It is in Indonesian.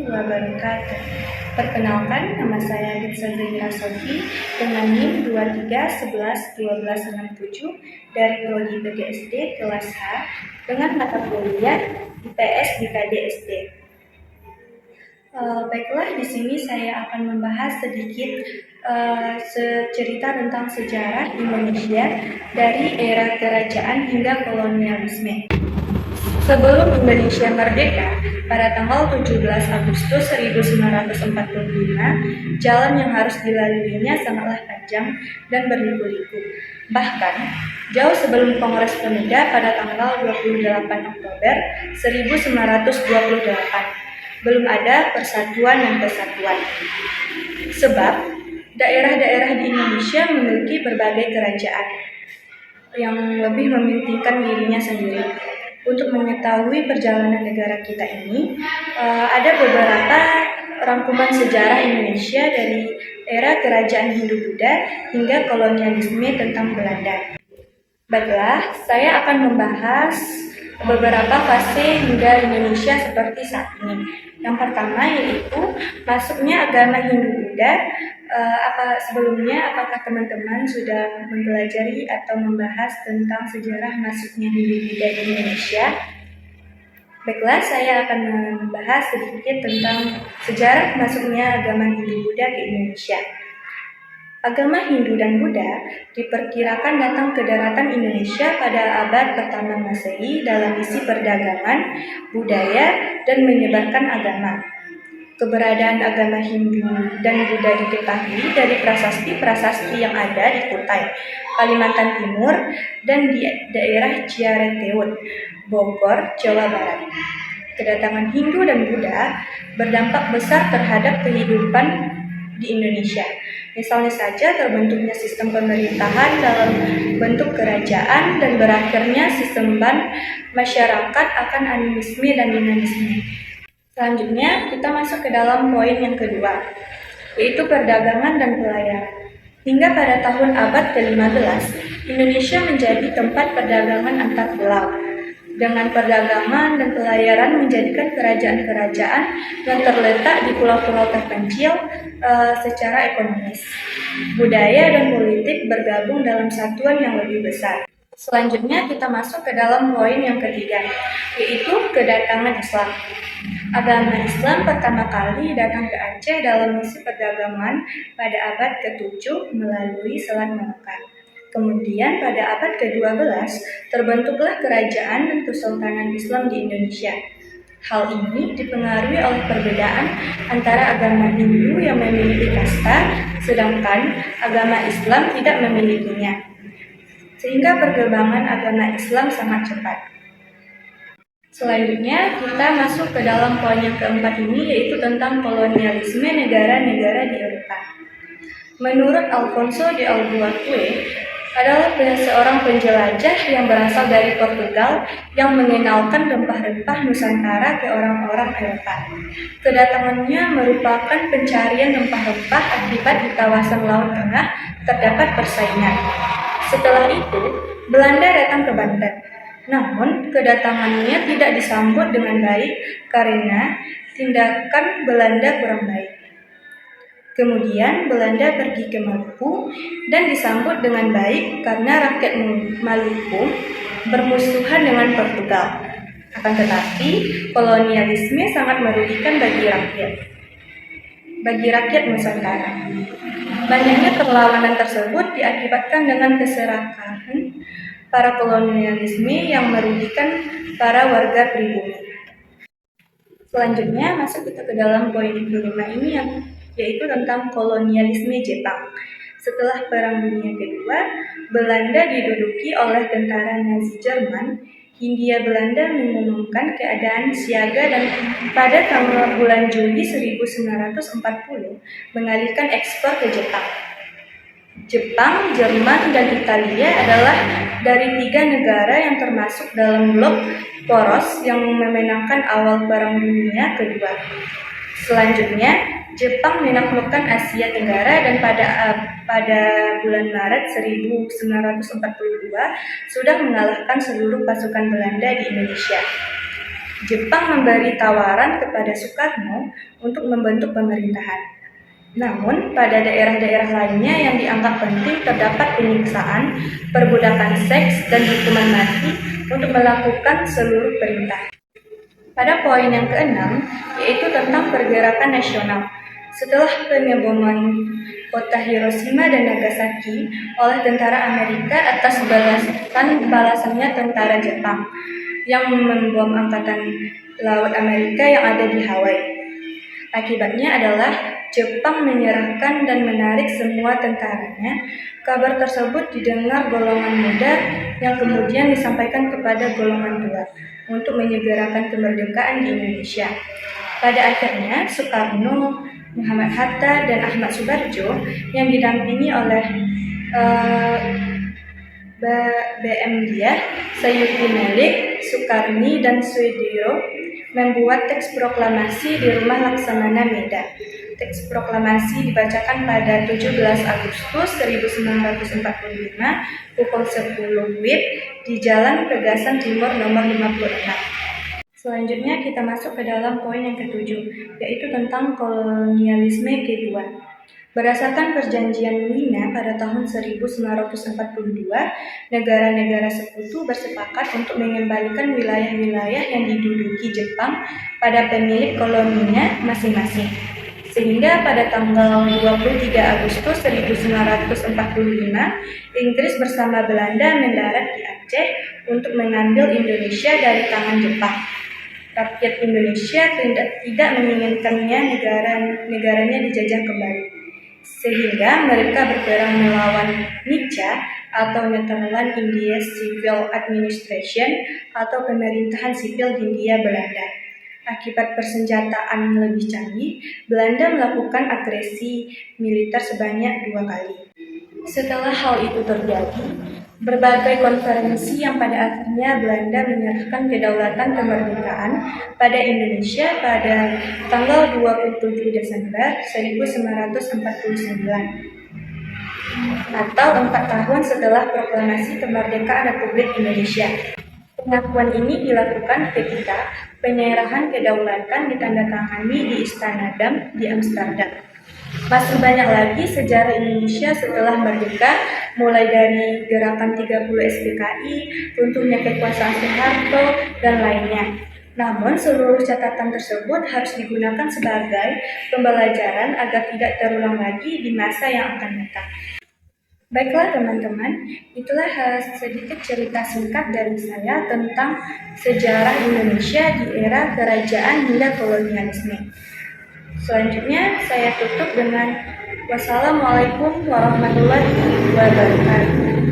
wabarakatuh. Perkenalkan, nama saya Litsa Zainal Sofi dengan NIM 23111267 dari Prodi PGSD kelas H dengan mata kuliah IPS di KDSD. Baiklah, di sini saya akan membahas sedikit cerita tentang sejarah Indonesia dari era kerajaan hingga kolonialisme. Sebelum Indonesia merdeka, pada tanggal 17 Agustus 1945, jalan yang harus dilaluinya sangatlah panjang dan berliku-liku. Bahkan, jauh sebelum Kongres Pemuda pada tanggal 28 Oktober 1928, belum ada persatuan dan kesatuan. Sebab, daerah-daerah di Indonesia memiliki berbagai kerajaan yang lebih mementingkan dirinya sendiri. Untuk mengetahui perjalanan negara kita ini, ada beberapa rangkuman sejarah Indonesia dari era kerajaan Hindu-Buddha hingga kolonialisme tentang Belanda. Baiklah, saya akan membahas beberapa fase hingga Indonesia seperti saat ini. Yang pertama yaitu masuknya agama Hindu-Buddha. Apakah teman-teman sudah mempelajari atau membahas tentang sejarah masuknya Hindu-Buddha di Indonesia? Baiklah, saya akan membahas sedikit tentang sejarah masuknya agama Hindu-Buddha ke Indonesia. Agama Hindu dan Buddha diperkirakan datang ke daratan Indonesia pada abad pertama Masehi dalam misi perdagangan, budaya, dan menyebarkan agama. Keberadaan agama Hindu dan Buddha diketahui dari prasasti-prasasti yang ada di Kutai, Kalimantan Timur, dan di daerah Ciareteun, Bogor, Jawa Barat. Kedatangan Hindu dan Buddha berdampak besar terhadap kehidupan di Indonesia. Misalnya saja terbentuknya sistem pemerintahan dalam bentuk kerajaan dan berakhirnya sistem masyarakat akan animisme dan dinamisme. Selanjutnya, kita masuk ke dalam poin yang kedua, yaitu perdagangan dan pelayaran. Hingga pada tahun abad ke-15, Indonesia menjadi tempat perdagangan antar pulau. Dengan perdagangan dan pelayaran menjadikan kerajaan-kerajaan yang terletak di pulau-pulau terpencil secara ekonomis. Budaya dan politik bergabung dalam satuan yang lebih besar. Selanjutnya kita masuk ke dalam poin yang ketiga, yaitu kedatangan Islam. Agama Islam pertama kali datang ke Aceh dalam misi perdagangan pada abad ke-7 melalui Selat Malaka. Kemudian pada abad ke-12 terbentuklah kerajaan dan kesultanan Islam di Indonesia. Hal ini dipengaruhi oleh perbedaan antara agama Hindu yang memiliki kasta, sedangkan agama Islam tidak memilikinya. Sehingga perkembangan agama Islam sangat cepat. Selanjutnya kita masuk ke dalam poin yang keempat ini, yaitu tentang kolonialisme negara-negara di Eropa. Menurut Alfonso de Albuquerque, adalah seorang penjelajah yang berasal dari Portugal yang mengenalkan rempah-rempah Nusantara ke orang-orang Eropa. Kedatangannya merupakan pencarian rempah-rempah akibat di kawasan Laut Tengah terdapat persaingan. Setelah itu, Belanda datang ke Banten. Namun, kedatangannya tidak disambut dengan baik karena tindakan Belanda kurang baik. Kemudian, Belanda pergi ke Maluku dan disambut dengan baik karena rakyat Maluku bermusuhan dengan Portugal. Akan tetapi, kolonialisme sangat merugikan bagi rakyat Nusantara. Banyaknya perlawanan tersebut diakibatkan dengan keserakahan para kolonialisme yang merugikan para warga pribumi. Selanjutnya masuk kita ke dalam poin kelima ini, yaitu tentang kolonialisme Jepang. Setelah Perang Dunia Kedua, Belanda diduduki oleh tentara Nazi Jerman. Hindia Belanda mengumumkan keadaan siaga dan pada tanggal bulan Juli 1940 mengalihkan ekspor ke Jepang. Jepang, Jerman, dan Italia adalah dari 3 negara yang termasuk dalam blok poros yang memenangkan awal Perang Dunia Kedua. Selanjutnya, Jepang menaklukkan Asia Tenggara dan pada bulan Maret 1942 sudah mengalahkan seluruh pasukan Belanda di Indonesia. Jepang memberi tawaran kepada Soekarno untuk membentuk pemerintahan. Namun, pada daerah-daerah lainnya yang dianggap penting terdapat penyiksaan, perbudakan seks, dan hukuman mati untuk melakukan seluruh perintah. Pada poin yang keenam, yaitu tentang pergerakan nasional. Setelah pengeboman kota Hiroshima dan Nagasaki oleh tentara Amerika atas balasannya tentara Jepang yang membom angkatan laut Amerika yang ada di Hawaii. Akibatnya adalah Jepang menyerahkan dan menarik semua tentaranya. Kabar tersebut didengar golongan muda yang kemudian disampaikan kepada golongan tua untuk menyegerakan kemerdekaan di Indonesia. Pada akhirnya, Soekarno, Muhammad Hatta, dan Ahmad Subarjo yang didampingi oleh B.M. Diah, Sayuti Melik, Sukarni, dan Suediro membuat teks proklamasi di Rumah Laksamana Medan. Teks proklamasi dibacakan pada 17 Agustus 1945 pukul 10 WIB di Jalan Pegasan Timur nomor 56. Selanjutnya kita masuk ke dalam poin yang ketujuh, yaitu tentang kolonialisme kedua. Berdasarkan perjanjian Wina pada tahun 1942, negara-negara sekutu bersepakat untuk mengembalikan wilayah-wilayah yang diduduki Jepang pada pemilik koloninya masing-masing. Sehingga pada tanggal 23 Agustus 1945, Inggris bersama Belanda mendarat di Aceh untuk mengambil Indonesia dari tangan Jepang. Rakyat Indonesia tidak menginginkannya negaranya dijajah kembali. Sehingga mereka berperang melawan NICA atau Netherlands India Civil Administration atau pemerintahan sipil di Hindia Belanda. Akibat persenjataan lebih canggih, Belanda melakukan agresi militer sebanyak 2 kali. Setelah hal itu terjadi, berbagai konferensi yang pada akhirnya Belanda menyerahkan kedaulatan kemerdekaan pada Indonesia pada tanggal 27 Desember 1949 atau 4 tahun setelah proklamasi kemerdekaan Republik Indonesia. Pengakuan ini dilakukan ketika penyerahan kedaulatan ditandatangani di Istana Dam di Amsterdam. Masih banyak lagi sejarah Indonesia setelah merdeka, mulai dari gerakan 30 SPKI, runtuhnya kekuasaan Soeharto, dan lainnya. Namun, seluruh catatan tersebut harus digunakan sebagai pembelajaran agar tidak terulang lagi di masa yang akan datang. Baiklah teman-teman, itulah sedikit cerita singkat dari saya tentang sejarah Indonesia di era kerajaan hingga kolonialisme. Selanjutnya saya tutup dengan wassalamualaikum warahmatullahi wabarakatuh.